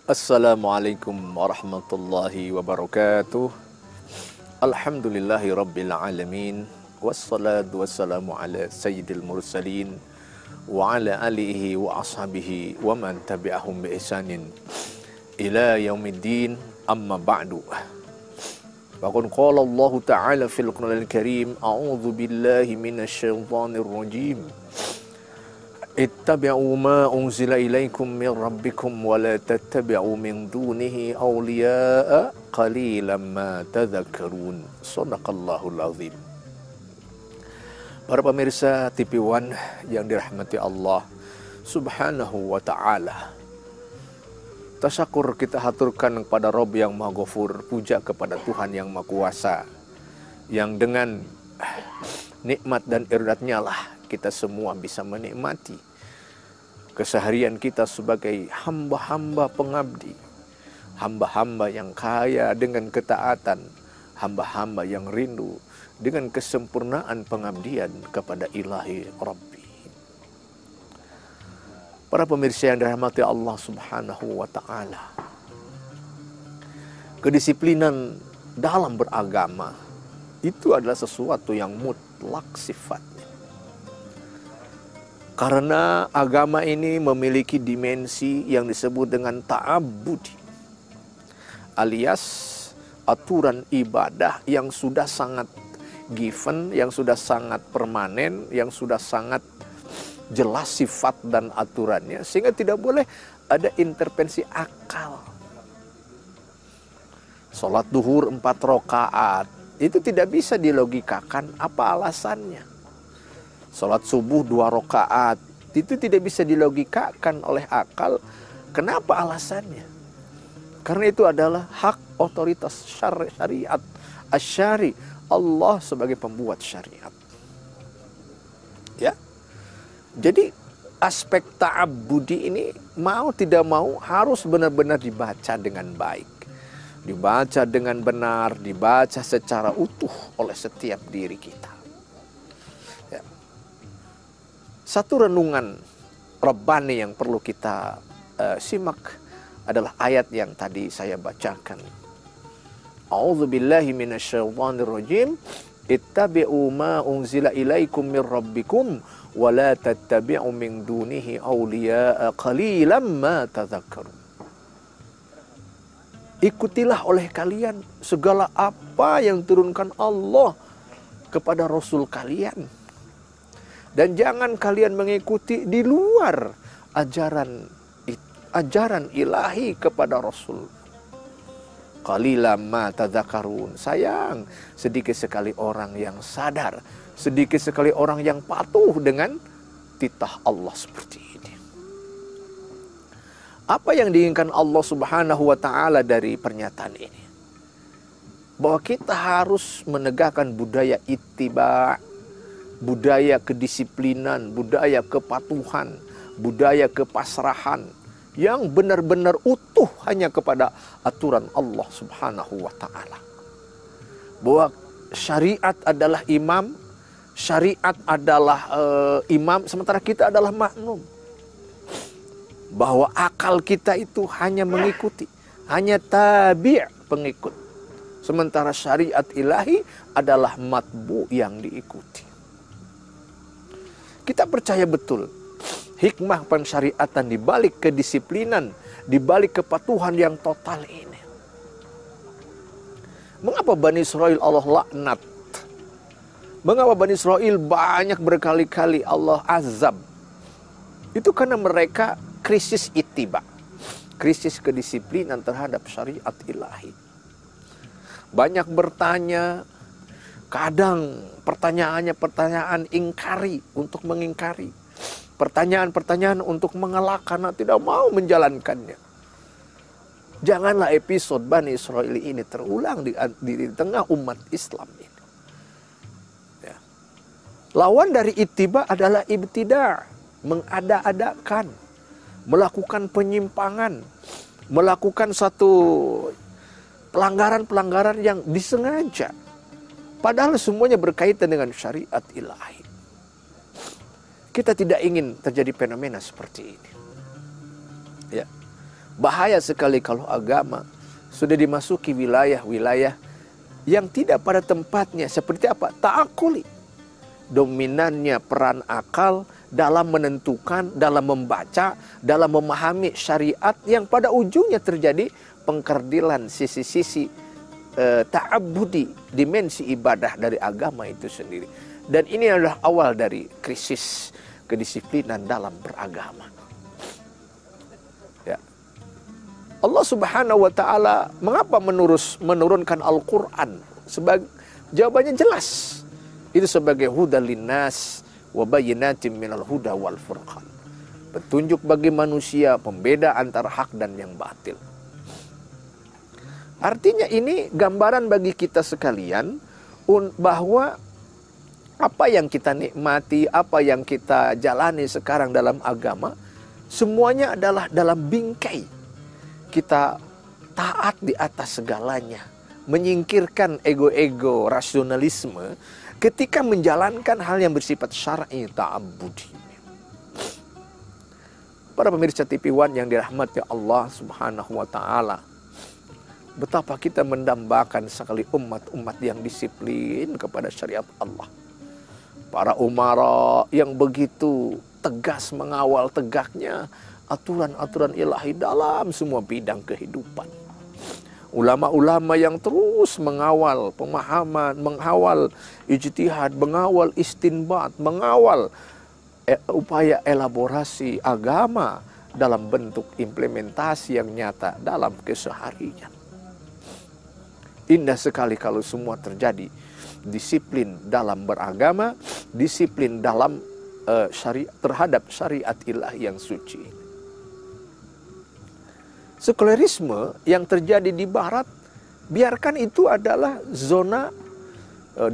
Assalamualaikum warahmatullahi wabarakatuh. Alhamdulillahi rabbil alamin. Wassalatu wassalamu ala sayyidil mursalin wa ala alihi wa ashabihi wa man tabi'ahum bi ihsanin ila yaumiddin, amma ba'du. Faqad qala Allah ta'ala fil Qur'anil Karim, a'udzu billahi minasy syaithanir rajim. Ittabi'u ma unzila ilaikum min rabbikum wa la tattabi'u min dunihi awliya'a qalilan ma tadhakkarun. Shadaqallahul azim. Para pemirsa TV One yang dirahmati Allah Subhanahu wa ta'ala, tasyakur kita haturkan kepada Rabb yang Maha Ghafur, puja kepada Tuhan yang Maha Kuasa, yang dengan nikmat dan iradatnya lah kita semua bisa menikmati keseharian kita sebagai hamba-hamba pengabdi, hamba-hamba yang kaya dengan ketaatan, hamba-hamba yang rindu dengan kesempurnaan pengabdian kepada Ilahi Rabbi. Para pemirsa yang dirahmati Allah Subhanahu wa ta'ala, kedisiplinan dalam beragama itu adalah sesuatu yang mutlak sifatnya. Karena agama ini memiliki dimensi yang disebut dengan ta'abbudi, alias aturan ibadah yang sudah sangat given, yang sudah sangat permanen, yang sudah sangat jelas sifat dan aturannya, sehingga tidak boleh ada intervensi akal. Sholat duhur 4 rakaat itu tidak bisa dilogikakan apa alasannya. Sholat subuh 2 rakaat itu tidak bisa dilogikakan oleh akal. Kenapa alasannya? Karena itu adalah hak otoritas syariat, asyari, Allah sebagai pembuat syariat. Ya, jadi aspek ta'abbudi ini mau tidak mau harus benar-benar dibaca dengan baik, dibaca dengan benar, dibaca secara utuh oleh setiap diri kita. Satu renungan Rabbani yang perlu kita simak adalah ayat yang tadi saya bacakan. A'udzu billahi minasyaitonir rajim. Ittabi'u ma unzila ilaikum min rabbikum wa la tattabi'u min dunihi awliya'a qalilan ma tadhakkarun. Ikutilah oleh kalian segala apa yang turunkan Allah kepada Rasul kalian. Dan jangan kalian mengikuti di luar ajaran ilahi kepada Rasul. Qalilan ma tadzakarun. Sayang, sedikit sekali orang yang sadar, sedikit sekali orang yang patuh dengan titah Allah seperti ini. Apa yang diinginkan Allah Subhanahu wa ta'ala dari pernyataan ini? Bahwa kita harus menegakkan budaya ittiba', budaya kedisiplinan, budaya kepatuhan, budaya kepasrahan yang benar-benar utuh hanya kepada aturan Allah Subhanahu wa ta'ala. Bahwa syariat adalah imam, syariat adalah imam, sementara kita adalah makmum. Bahwa akal kita itu hanya mengikuti, hanya tabi', pengikut. Sementara syariat ilahi adalah matbu' yang diikuti. Kita percaya betul hikmah pensyariatan di balik kedisiplinan, di balik kepatuhan yang total ini. Mengapa Bani Israel Allah laknat? Mengapa Bani Israel banyak berkali-kali Allah azab? Itu karena mereka krisis ittiba, krisis kedisiplinan terhadap syariat ilahi. Banyak bertanya, kadang pertanyaannya pertanyaan ingkari, untuk mengingkari. Pertanyaan-pertanyaan untuk mengelak karena tidak mau menjalankannya. Janganlah episode Bani Israel ini terulang di tengah umat Islam ini. Ya. Lawan dari ittiba adalah ibtida', mengada-adakan, melakukan penyimpangan, melakukan satu pelanggaran-pelanggaran yang disengaja. Padahal semuanya berkaitan dengan syariat ilahi. Kita tidak ingin terjadi fenomena seperti ini. Ya. Bahaya sekali kalau agama sudah dimasuki wilayah-wilayah yang tidak pada tempatnya. Seperti apa? Ta'akuli. Dominannya peran akal dalam menentukan, dalam membaca, dalam memahami syariat yang pada ujungnya terjadi pengkerdilan sisi-sisi ta'abbudi, dimensi ibadah dari agama itu sendiri. Dan ini adalah awal dari krisis kedisiplinan dalam beragama. Ya. Allah Subhanahu wa taala mengapa menurunkan Al-Qur'an? Jawabannya jelas. Itu sebagai hudal linnas wa bayyinatin minal huda wal furqan. Petunjuk bagi manusia, pembeda antara hak dan yang batil. Artinya ini gambaran bagi kita sekalian bahwa apa yang kita nikmati, apa yang kita jalani sekarang dalam agama, semuanya adalah dalam bingkai. Kita taat di atas segalanya, menyingkirkan ego-ego, rasionalisme ketika menjalankan hal yang bersifat syar'i, ta'abbudi. Para pemirsa TV One yang dirahmati Allah Subhanahu wa taala, betapa kita mendambakan sekali umat-umat yang disiplin kepada syariat Allah. Para umara yang begitu tegas mengawal tegaknya aturan-aturan ilahi dalam semua bidang kehidupan. Ulama-ulama yang terus mengawal pemahaman, mengawal ijtihad, mengawal istinbat, mengawal upaya elaborasi agama dalam bentuk implementasi yang nyata dalam keseharian. Indah sekali kalau semua terjadi. Disiplin dalam beragama, disiplin dalam terhadap syariat ilahi yang suci. Sekulerisme yang terjadi di barat, biarkan itu adalah zona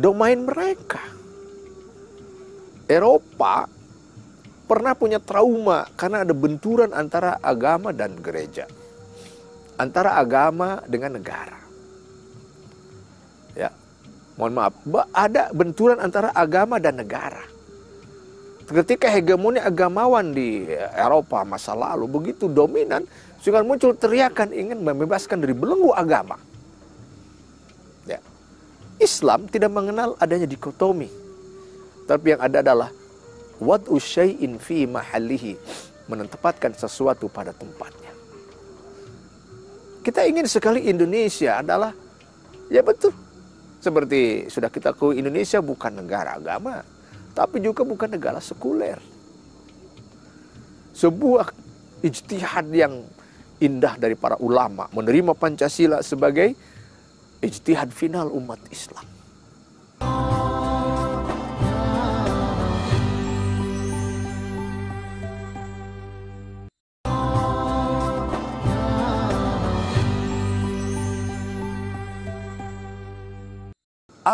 domain mereka. Eropa pernah punya trauma karena ada benturan antara agama dan gereja, antara agama dengan negara. Ya, mohon maaf, ada benturan antara agama dan negara. Ketika hegemoni agamawan di Eropa masa lalu begitu dominan, sehingga muncul teriakan ingin membebaskan dari belenggu agama. Ya. Islam tidak mengenal adanya dikotomi, tapi yang ada adalah wad'u syai'in fi mahallihi, menempatkan sesuatu pada tempatnya. Kita ingin sekali Indonesia adalah, ya betul, seperti sudah kita tahu, Indonesia bukan negara agama, tapi juga bukan negara sekuler. Sebuah ijtihad yang indah dari para ulama menerima Pancasila sebagai ijtihad final umat Islam.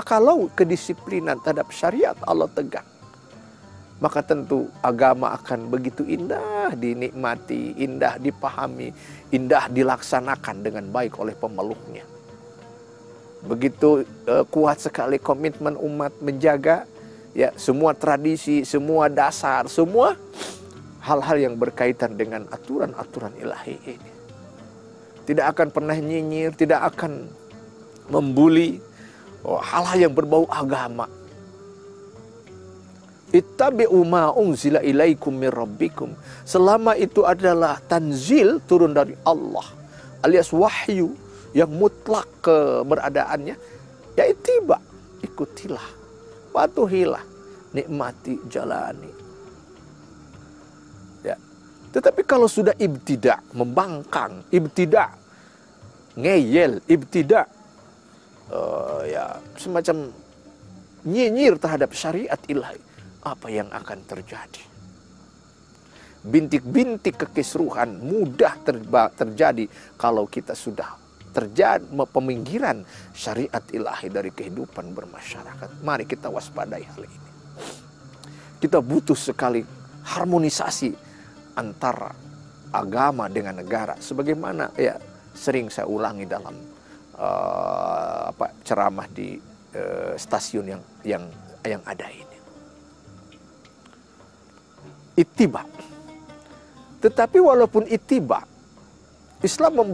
Kalau kedisiplinan terhadap syariat Allah tegak, maka tentu agama akan begitu indah dinikmati, indah dipahami, indah dilaksanakan dengan baik oleh pemeluknya. Begitu kuat sekali komitmen umat menjaga ya semua tradisi, semua dasar, semua hal-hal yang berkaitan dengan aturan-aturan ilahi ini. Tidak akan pernah nyinyir, tidak akan membuli hal-hal yang berbau agama. Ittabi'u ma unzila ilaikum min rabbikum. Selama itu adalah tanzil turun dari Allah, alias wahyu yang mutlak keberadaannya, ya ittiba, ikutilah, patuhilah, nikmati, jalani. Ya. Tetapi kalau sudah ibtidak, membangkang, ibtidak, ngeyel, ibtidak, ya semacam nyinyir terhadap syariat ilahi, apa yang akan terjadi? Bintik-bintik kekisruhan mudah terjadi kalau kita sudah terjadi peminggiran syariat ilahi dari kehidupan bermasyarakat. Mari kita waspadai hal ini. Kita butuh sekali harmonisasi antara agama dengan negara, sebagaimana ya sering saya ulangi dalam ceramah di stasiun yang ada ini. Ittiba. Tetapi walaupun ittiba, Islam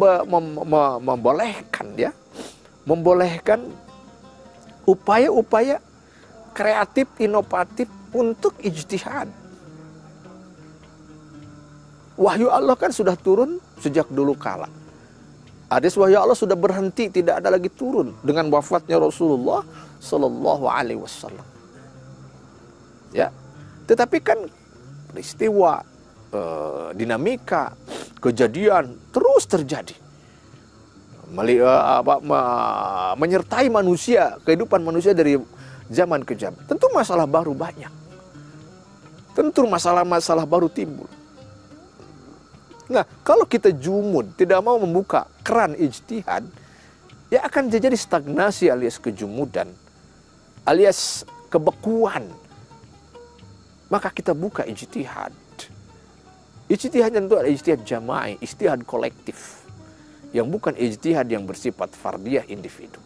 membolehkan ya, membolehkan upaya-upaya kreatif, inovatif untuk ijtihad. Wahyu Allah kan sudah turun sejak dulu kala. Hadis wahyu Allah sudah berhenti, tidak ada lagi turun dengan wafatnya Rasulullah Sallallahu Alaihi Wasallam. Ya, tetapi kan peristiwa, dinamika, kejadian terus terjadi, menyertai manusia, kehidupan manusia dari zaman ke zaman. Tentu masalah baru banyak, tentu masalah-masalah baru timbul. Nah, kalau kita jumud, tidak mau membuka keran ijtihad, ya akan terjadi stagnasi alias kejumudan, alias kebekuan. Maka kita buka ijtihad. Ijtihad tentu ada ijtihad jama'i, ijtihad kolektif, yang bukan ijtihad yang bersifat fardiyah individu.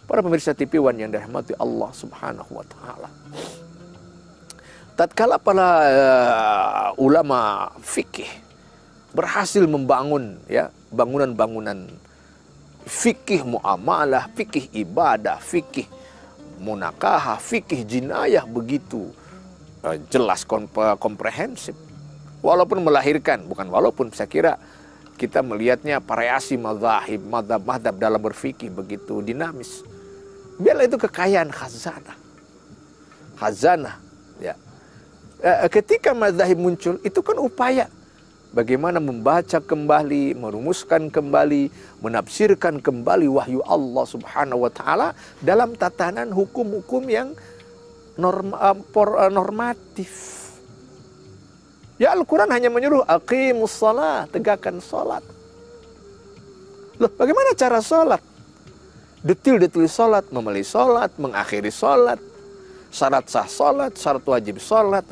Para pemirsa TV One yang dirahmati Allah Subhanahu wa Ta'ala, tatkala para ulama fikih berhasil membangun ya bangunan-bangunan fikih muamalah, fikih ibadah, fikih munakahah, fikih jinayah begitu jelas, komprehensif, walaupun melahirkan, bukan walaupun, saya kira kita melihatnya variasi mazhab dalam berfikih begitu dinamis. Biarlah itu kekayaan khazanah ya. Ketika mazhab muncul, itu kan upaya bagaimana membaca kembali, merumuskan kembali, menafsirkan kembali wahyu Allah Subhanahu wa Ta'ala dalam tatanan hukum-hukum yang normatif. Ya, Al-Quran hanya menyuruh aqimus shalah, tegakkan salat. Loh, bagaimana cara salat? Detil-detil salat, memulai salat, mengakhiri salat, syarat sah salat, syarat wajib salat,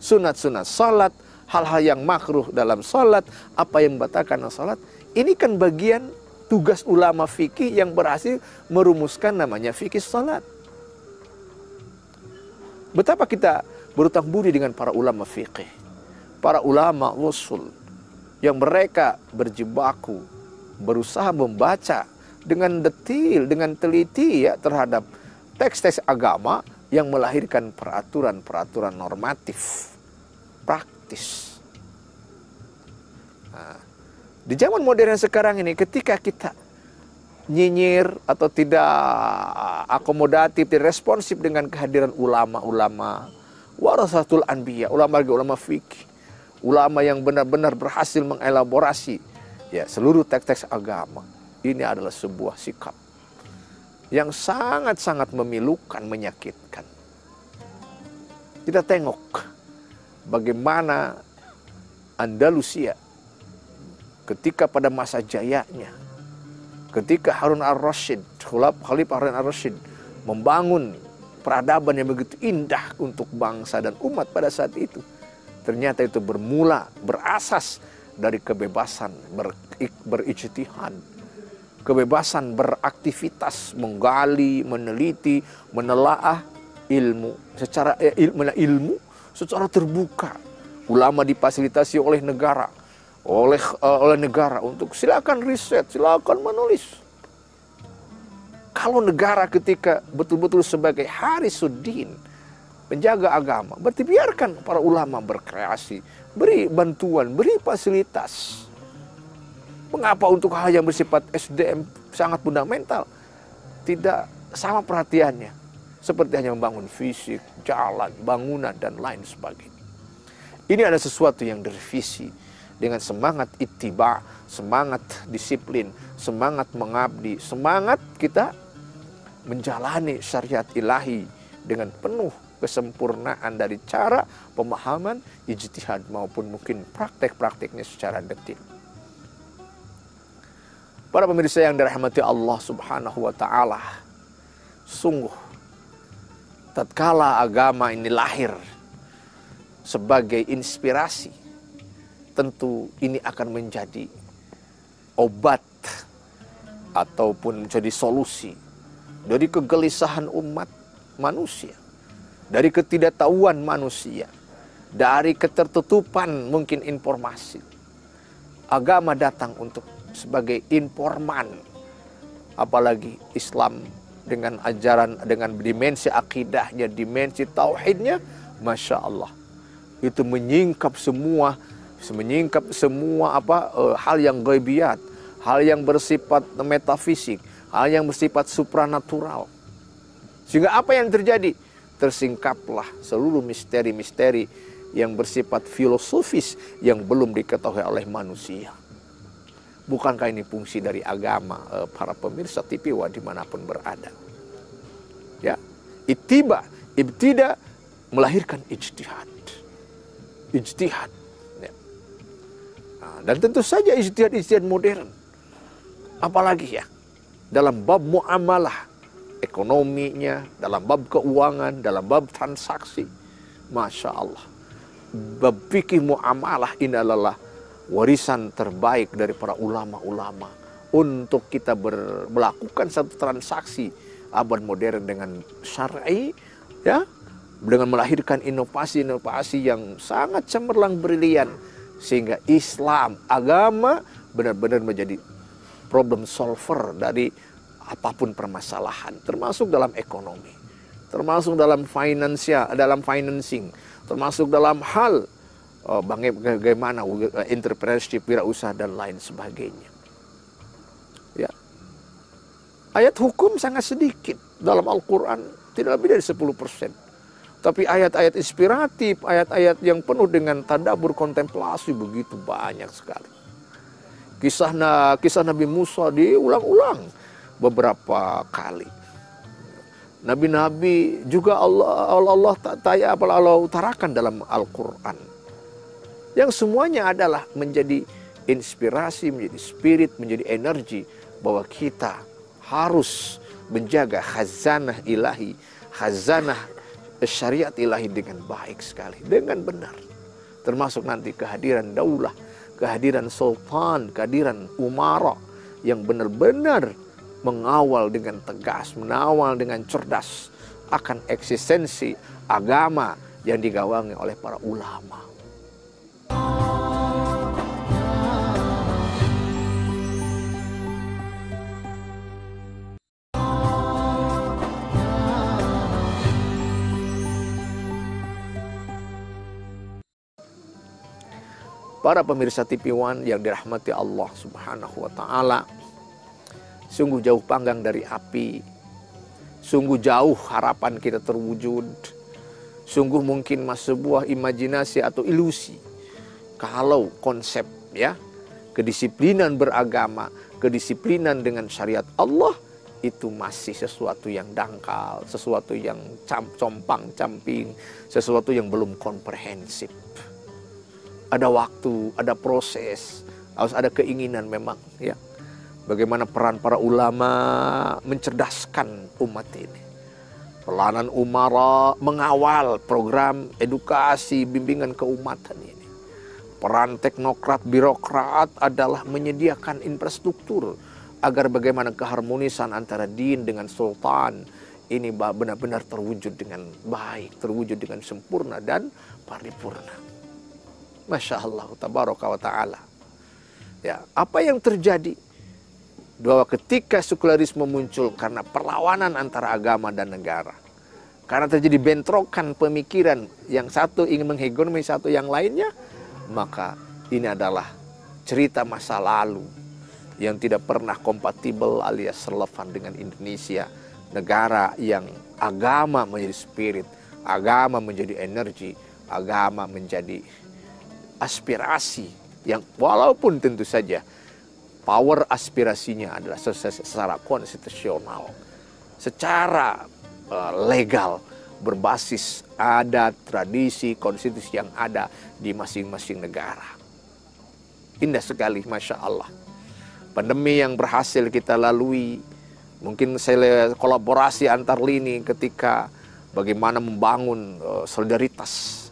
sunat-sunat salat, hal-hal yang makruh dalam salat, apa yang membatalkan salat. Ini kan bagian tugas ulama fikih yang berhasil merumuskan namanya fikih salat. Betapa kita berutang budi dengan para ulama fikih, para ulama usul, yang mereka berjibaku, berusaha membaca dengan detil, dengan teliti ya terhadap teks-teks agama yang melahirkan peraturan-peraturan normatif, praktis. Nah, di zaman modern sekarang ini, ketika kita nyinyir atau tidak akomodatif, tidak responsif dengan kehadiran ulama-ulama warasatul anbiya, ulama fikih, ulama yang benar-benar berhasil mengelaborasi ya seluruh teks-teks agama, ini adalah sebuah sikap yang sangat-sangat memilukan, menyakitkan. Kita tengok bagaimana Andalusia ketika pada masa jayanya, ketika Harun al-Rasyid, Khalifah Harun al-Rasyid membangun peradaban yang begitu indah untuk bangsa dan umat pada saat itu, ternyata itu berasas dari kebebasan berijtihad, kebebasan beraktivitas, menggali, meneliti, menelaah ilmu secara terbuka. Ulama difasilitasi oleh negara, oleh negara untuk silakan riset, silakan menulis. Kalau negara ketika betul-betul sebagai harisuddin, penjaga agama, berarti biarkan para ulama berkreasi, beri bantuan, beri fasilitas. Mengapa untuk hal yang bersifat SDM sangat fundamental tidak sama perhatiannya, seperti hanya membangun fisik, jalan, bangunan, dan lain sebagainya. Ini ada sesuatu yang direvisi dengan semangat ittiba, semangat disiplin, semangat mengabdi, semangat kita menjalani syariat ilahi dengan penuh kesempurnaan dari cara pemahaman, ijtihad maupun mungkin praktek-prakteknya secara detil. Para pemirsa yang dirahmati Allah Subhanahu wa Ta'ala, sungguh tatkala agama ini lahir sebagai inspirasi, tentu ini akan menjadi obat ataupun menjadi solusi dari kegelisahan umat manusia, dari ketidaktahuan manusia, dari ketertutupan mungkin informasi, Agama datang untuk sebagai informan. Apalagi Islam dengan ajaran, dengan dimensi akidahnya, dimensi tauhidnya, Masya Allah. Itu menyingkap semua hal yang ghaibiyat, hal yang bersifat metafisik, hal yang bersifat supranatural. Sehingga apa yang terjadi? Tersingkaplah seluruh misteri-misteri yang bersifat filosofis yang belum diketahui oleh manusia. Bukankah ini fungsi dari agama, para pemirsa TPWA dimanapun berada? Ya, ibtida melahirkan ijtihad. Ijtihad. Ya. Nah, dan tentu saja ijtihad modern. Apalagi ya, dalam bab muamalah, ekonominya, dalam bab keuangan, dalam bab transaksi. Masya Allah. Bab fikih muamalah ini adalah warisan terbaik dari para ulama-ulama untuk kita melakukan satu transaksi abad modern dengan syar'i, ya, dengan melahirkan inovasi-inovasi yang sangat cemerlang, brilian, sehingga Islam, agama, benar-benar menjadi problem solver dari apapun permasalahan, termasuk dalam ekonomi, termasuk dalam financing, termasuk dalam hal bagaimana entrepreneurship, wirausaha dan lain sebagainya. Ya. Ayat hukum sangat sedikit dalam Al-Quran, tidak lebih dari 10%. Tapi ayat-ayat inspiratif, ayat-ayat yang penuh dengan tadabbur, kontemplasi begitu banyak sekali. Kisah Nabi Musa diulang-ulang beberapa kali. Nabi-nabi juga Allah utarakan dalam Al-Quran. Yang semuanya adalah menjadi inspirasi, menjadi spirit, menjadi energi bahwa kita harus menjaga khazanah ilahi, khazanah syariat ilahi dengan baik sekali, dengan benar. Termasuk nanti kehadiran daulah, kehadiran sultan, kehadiran umara yang benar-benar mengawal dengan tegas, mengawal dengan cerdas akan eksistensi agama yang digawangi oleh para ulama. Para pemirsa TV One yang dirahmati Allah Subhanahu wa Ta'ala, sungguh jauh panggang dari api, sungguh jauh harapan kita terwujud, sungguh mungkin sebuah imajinasi atau ilusi kalau konsep, ya, kedisiplinan beragama, kedisiplinan dengan syariat Allah itu masih sesuatu yang dangkal, sesuatu yang compang-camping, sesuatu yang belum komprehensif. Ada waktu, ada proses, harus ada keinginan memang, ya. Bagaimana peran para ulama mencerdaskan umat ini. Peranan umara mengawal program edukasi, bimbingan keumatan ini. Peran teknokrat, birokrat adalah menyediakan infrastruktur agar bagaimana keharmonisan antara din dengan sultan ini benar-benar terwujud dengan baik, terwujud dengan sempurna dan paripurna. Masya Allah, tabaraka wa ta'ala. Ya, apa yang terjadi? Bahwa ketika sekularisme muncul karena perlawanan antara agama dan negara. Karena terjadi bentrokan pemikiran, yang satu ingin menghegemoni satu yang lainnya, maka ini adalah cerita masa lalu yang tidak pernah kompatibel alias relevan dengan Indonesia. Negara yang agama menjadi spirit, agama menjadi energi, agama menjadi aspirasi yang walaupun tentu saja power aspirasinya adalah secara konstitusional, secara legal, berbasis adat, tradisi, konstitusi yang ada di masing-masing negara. Indah sekali, Masya Allah. Pandemi yang berhasil kita lalui, mungkin saya kolaborasi antar lini ketika bagaimana membangun solidaritas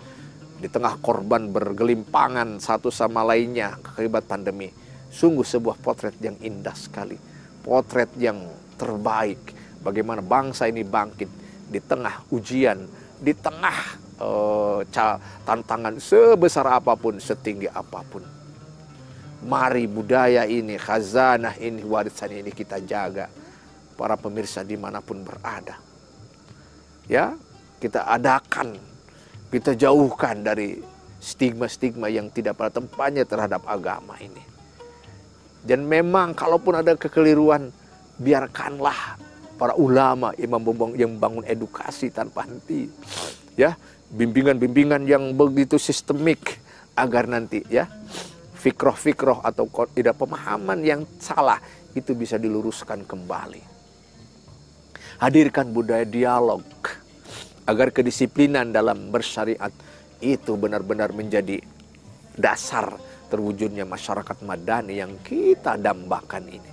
di tengah korban bergelimpangan satu sama lainnya akibat pandemi. Sungguh sebuah potret yang indah sekali. Potret yang terbaik. Bagaimana bangsa ini bangkit di tengah ujian, di tengah tantangan sebesar apapun, setinggi apapun. Mari budaya ini, khazanah ini, warisan ini kita jaga. Para pemirsa dimanapun berada. Ya, kita adakan, kita jauhkan dari stigma-stigma yang tidak pada tempatnya terhadap agama ini. Dan memang kalaupun ada kekeliruan, biarkanlah para ulama yang membangun edukasi tanpa henti. Ya, bimbingan-bimbingan yang begitu sistemik agar nanti ya fikroh-fikroh atau tidak pemahaman yang salah itu bisa diluruskan kembali. Hadirkan budaya dialog agar kedisiplinan dalam bersyariat itu benar-benar menjadi dasar terwujudnya masyarakat madani yang kita dambakan ini.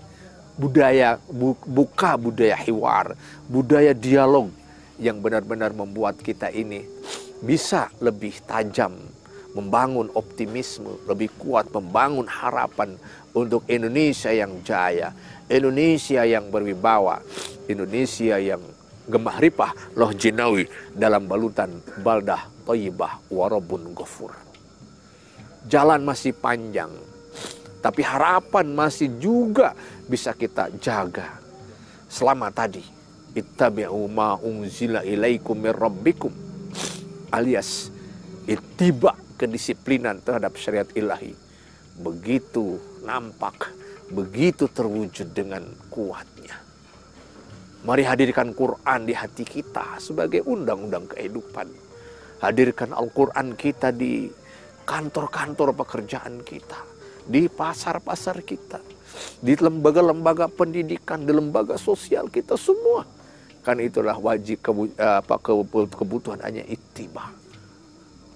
Budaya buka budaya hiwar, budaya dialog yang benar-benar membuat kita ini bisa lebih tajam, membangun optimisme, lebih kuat, membangun harapan untuk Indonesia yang jaya, Indonesia yang berwibawa, Indonesia yang gemah ripah loh jinawi dalam balutan baldah thayyibah warabun ghafur. Jalan masih panjang, tapi harapan masih juga bisa kita jaga. Selama tadi, ittabi'u ma unzila ilaikum mir rabbikum, alias ittiba, kedisiplinan terhadap syariat ilahi begitu nampak, begitu terwujud dengan kuatnya. Mari hadirkan Quran di hati kita sebagai undang-undang kehidupan. Hadirkan Al-Quran kita di kantor-kantor pekerjaan kita, di pasar-pasar kita, di lembaga-lembaga pendidikan, di lembaga sosial kita semua. Kan itulah wajib kebutuhan hanya ittiba.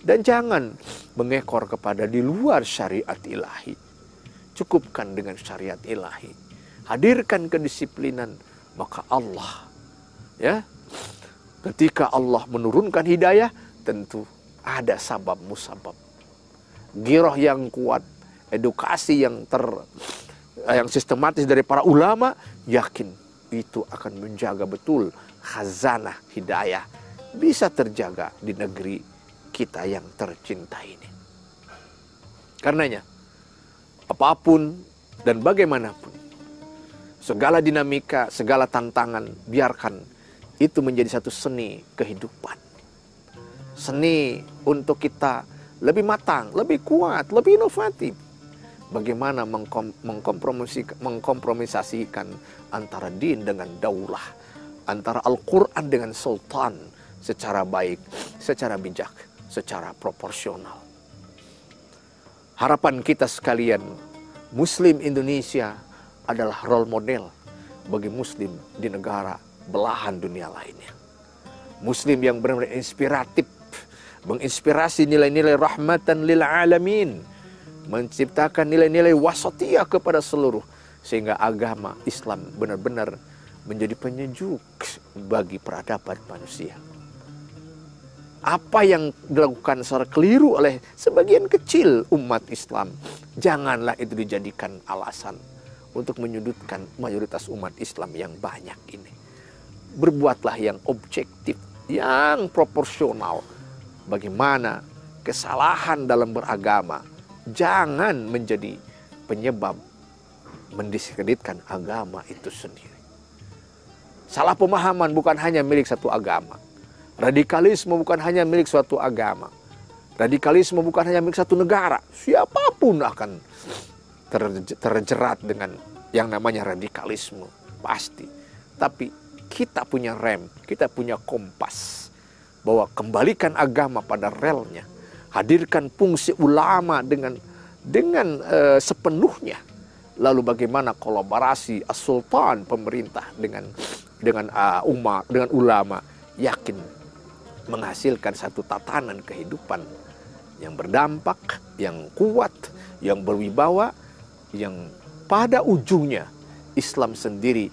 Dan jangan mengekor kepada di luar syariat ilahi. Cukupkan dengan syariat ilahi. Hadirkan kedisiplinan, maka Allah, ya, ketika Allah menurunkan hidayah, tentu ada sabab musabab. Giroh yang kuat, edukasi yang sistematis dari para ulama, yakin itu akan menjaga betul khazanah hidayah bisa terjaga di negeri kita yang tercinta ini. Karenanya, apapun dan bagaimanapun, segala dinamika, segala tantangan, biarkan itu menjadi satu seni kehidupan. Seni untuk kita lebih matang, lebih kuat, lebih inovatif. Bagaimana mengkompromisasikan antara din dengan daulah, antara Al-Quran dengan sultan secara baik, secara bijak, secara proporsional. Harapan kita sekalian, Muslim Indonesia adalah role model bagi Muslim di negara belahan dunia lainnya. Muslim yang benar-benar inspiratif, menginspirasi nilai-nilai rahmatan lil alamin, menciptakan nilai-nilai wasatiyah kepada seluruh, sehingga agama Islam benar-benar menjadi penyejuk bagi peradaban manusia. Apa yang dilakukan secara keliru oleh sebagian kecil umat Islam, janganlah itu dijadikan alasan untuk menyudutkan mayoritas umat Islam yang banyak ini. Berbuatlah yang objektif, yang proporsional. Bagaimana kesalahan dalam beragama jangan menjadi penyebab mendiskreditkan agama itu sendiri. Salah pemahaman bukan hanya milik satu agama. Radikalisme bukan hanya milik suatu agama. Radikalisme bukan hanya milik satu negara. Siapapun akan terjerat dengan yang namanya radikalisme. Pasti. Tapi kita punya rem, kita punya kompas. Bahwa kembalikan agama pada relnya. Hadirkan fungsi ulama dengan sepenuhnya. Lalu bagaimana kolaborasi as-sultan, pemerintah dengan umat, dengan ulama, yakin menghasilkan satu tatanan kehidupan yang berdampak, yang kuat, yang berwibawa, yang pada ujungnya Islam sendiri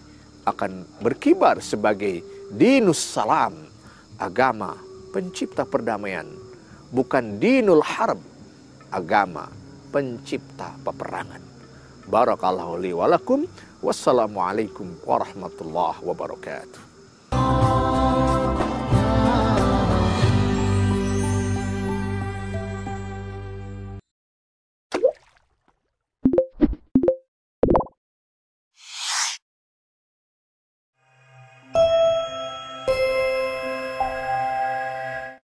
akan berkibar sebagai dinus salam, agama pencipta perdamaian, bukan dinul harb, agama pencipta peperangan. Barakallahu li wa lakum. Wassalamualaikum warahmatullahi wabarakatuh.